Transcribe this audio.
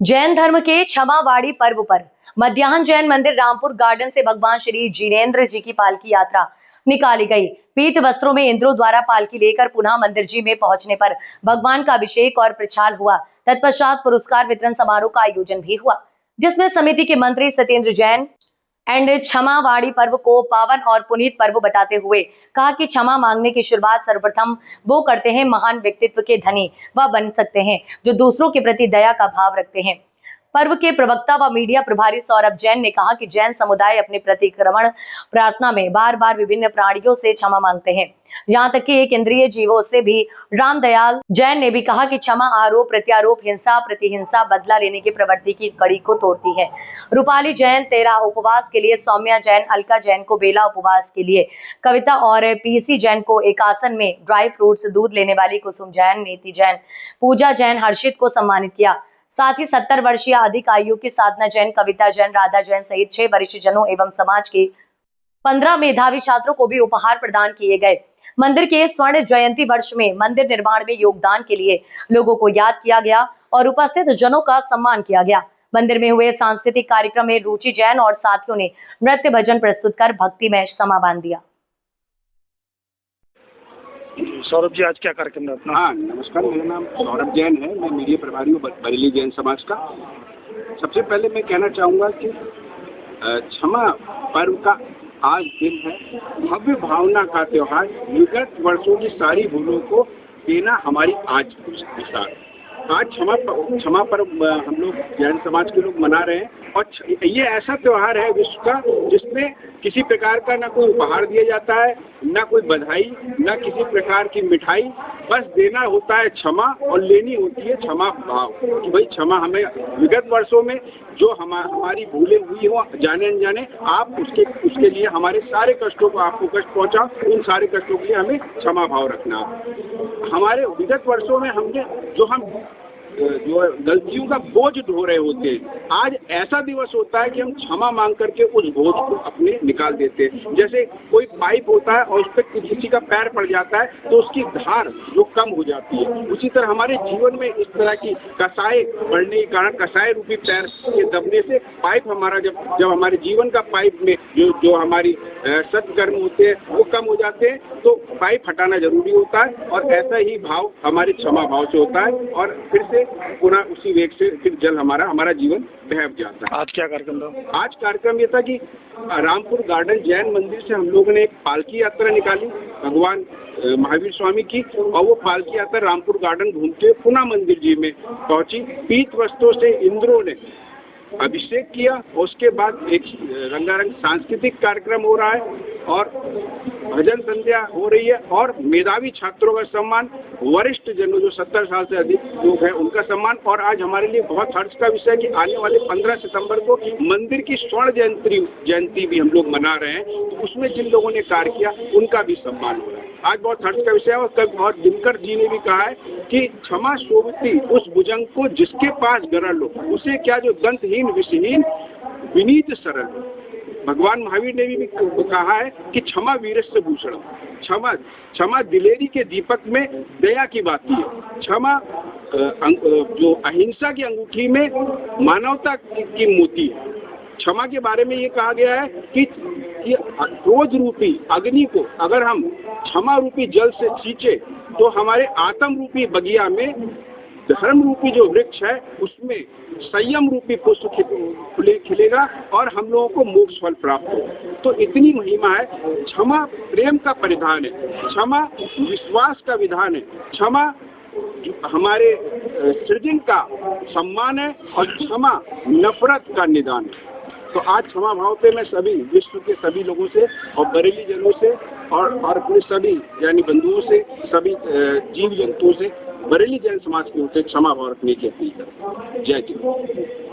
जैन धर्म के क्षमावाड़ी पर्व पर मध्याह्न जैन मंदिर रामपुर गार्डन से भगवान श्री जिनेन्द्र जी की पालकी यात्रा निकाली गई। पीत वस्त्रों में इंद्रों द्वारा पालकी लेकर पुनः मंदिर जी में पहुंचने पर भगवान का अभिषेक और प्रचार हुआ। तत्पश्चात पुरस्कार वितरण समारोह का आयोजन भी हुआ, जिसमें समिति के मंत्री सत्येंद्र जैन एंड क्षमावाड़ी पर्व को पावन और पुनीत पर्व बताते हुए कहा कि क्षमा मांगने की शुरुआत सर्वप्रथम वो करते हैं महान व्यक्तित्व के धनी व बन सकते हैं जो दूसरों के प्रति दया का भाव रखते हैं। पर्व के प्रवक्ता व मीडिया प्रभारी सौरभ जैन ने कहा कि जैन समुदाय अपने प्रतिक्रमण प्रार्थना में बार बार विभिन्न प्राणियों से क्षमा मांगते हैं, यहाँ तक कि एक इंद्रिय जीवों से भी। रामदयाल जैन ने भी कहा कि क्षमा आरोप प्रत्यारोप हिंसा प्रतिहिंसा बदला लेने की प्रवृत्ति की कड़ी को तोड़ती है। रूपाली जैन 13 उपवास के लिए, सौम्या जैन, अलका जैन को बेला उपवास के लिए, कविता और पीसी जैन को एकासन में ड्राई फ्रूट्स दूध लेने वाली कुसुम जैन, नीति जैन, पूजा जैन, हर्षित को सम्मानित किया। साथ ही 70 वर्षीय अधिक आयु की साधना जैन, कविता जैन, राधा जैन सहित 6 वरिष्ठ जनों एवं समाज के 15 मेधावी छात्रों को भी उपहार प्रदान किए गए। मंदिर के स्वर्ण जयंती वर्ष में मंदिर निर्माण में योगदान के लिए लोगों को याद किया गया और उपस्थित जनों का सम्मान किया गया। मंदिर में हुए सांस्कृतिक कार्यक्रम में रुचि जैन और साथियों ने नृत्य भजन प्रस्तुत कर भक्ति में समा बांध दिया। सौरभ जी, आज क्या कार्यक्रम है अपना? हाँ, नमस्कार, मेरा नाम सौरभ जैन है। मैं मीडिया प्रभारी हूँ बरेली जैन समाज का। सबसे पहले मैं कहना चाहूँगा कि क्षमा पर्व का आज दिन है। भव्य भावना का त्योहार, विगत वर्षों की सारी भूलों को देना हमारी आज विचार। आज क्षमा पर्व हम लोग जैन समाज के लोग मना रहे हैं और ये ऐसा त्योहार है विश्व का जिसमें किसी प्रकार का ना कोई उपहार दिया जाता है, ना कोई बधाई, ना किसी प्रकार की मिठाई। बस देना होता है क्षमा और लेनी होती है क्षमा भाव कि भाई क्षमा हमें विगत वर्षों में जो हमारी भूलें हुई हो जाने अनजाने, आप उसके लिए हमारे सारे कष्टों को आपको कष्ट पहुंचा, उन सारे कष्टों के लिए हमें क्षमा भाव रखना। हमारे विगत वर्षों में हमने जो गलतियों का बोझ ढो रहे होते हैं, आज ऐसा दिवस होता है कि हम क्षमा मांग करके उस बोझ को अपने निकाल देते हैं। जैसे कोई पाइप होता है और उस पर किसी का पैर पड़ जाता है तो उसकी धार जो कम हो जाती है, उसी तरह हमारे जीवन में इस तरह की कसाई बढ़ने के कारण, कसाई रूपी पैर के दबने से पाइप हमारा जब हमारे जीवन का पाइप में जो हमारी सत्कर्म होते हैं वो कम हो जाते हैं, तो पाइप हटाना जरूरी होता है। और ऐसा ही भाव हमारे क्षमा भाव से होता है और फिर से पुनः उसी वेग से फिर जल हमारा जीवन बह जाता है। आज क्या कार्यक्रम था? आज कार्यक्रम ये था कि रामपुर गार्डन जैन मंदिर से हम लोगों ने एक पालकी यात्रा निकाली भगवान महावीर स्वामी की, और वो पालकी यात्रा रामपुर गार्डन घूमते पुनः मंदिर जी में पहुंची। पीत वस्त्रों से इंद्रों ने अभिषेक किया और उसके बाद एक रंगारंग सांस्कृतिक कार्यक्रम हो रहा है और भजन संध्या हो रही है और मेधावी छात्रों का सम्मान, वरिष्ठ जनों जो 70 साल से अधिक लोग हैं उनका सम्मान। और आज हमारे लिए बहुत हर्ष का विषय है कि आने वाले 15 सितंबर को मंदिर की स्वर्ण जयंती भी हम लोग मना रहे हैं, तो उसमें जिन लोगों ने कार्य किया उनका भी सम्मान हो रहा है। आज बहुत हर्ष का विषय है। और दिनकर जी ने भी कहा है कि क्षमा शोभती उस भुजंग को जिसके पास गरल हो, उसे क्या जो दंतहीन विषहीन विनीत सरल। भगवान महावीर ने भी कहा है कि क्षमा वीरस्य भूषण। क्षमा दिलेरी के दीपक में दया की बाती है। क्षमा जो अहिंसा की अंगूठी में मानवता की मोती है। क्षमा के बारे में ये कहा गया है कि क्रोध रूपी अग्नि को अगर हम क्षमा रूपी जल से सींचे तो हमारे आत्म रूपी बगिया में धर्म रूपी जो वृक्ष है उसमें संयम रूपी पुष्प खिलेगा और हम लोगों को मोक्ष फल प्राप्त होगा। तो इतनी महिमा है। क्षमा प्रेम का परिधान है, क्षमा विश्वास का विधान है, क्षमा हमारे सृजन का सम्मान है और क्षमा नफरत का निदान है। तो आज क्षमा भाव पे मैं सभी विश्व के सभी लोगों से और बरेली जनों से और अपने सभी यानी बंधुओं से, सभी जीव जंतुओं से बरेली जैन समाज की ओर से क्षमा भाव रखने की अपील करता हूं। जय जय।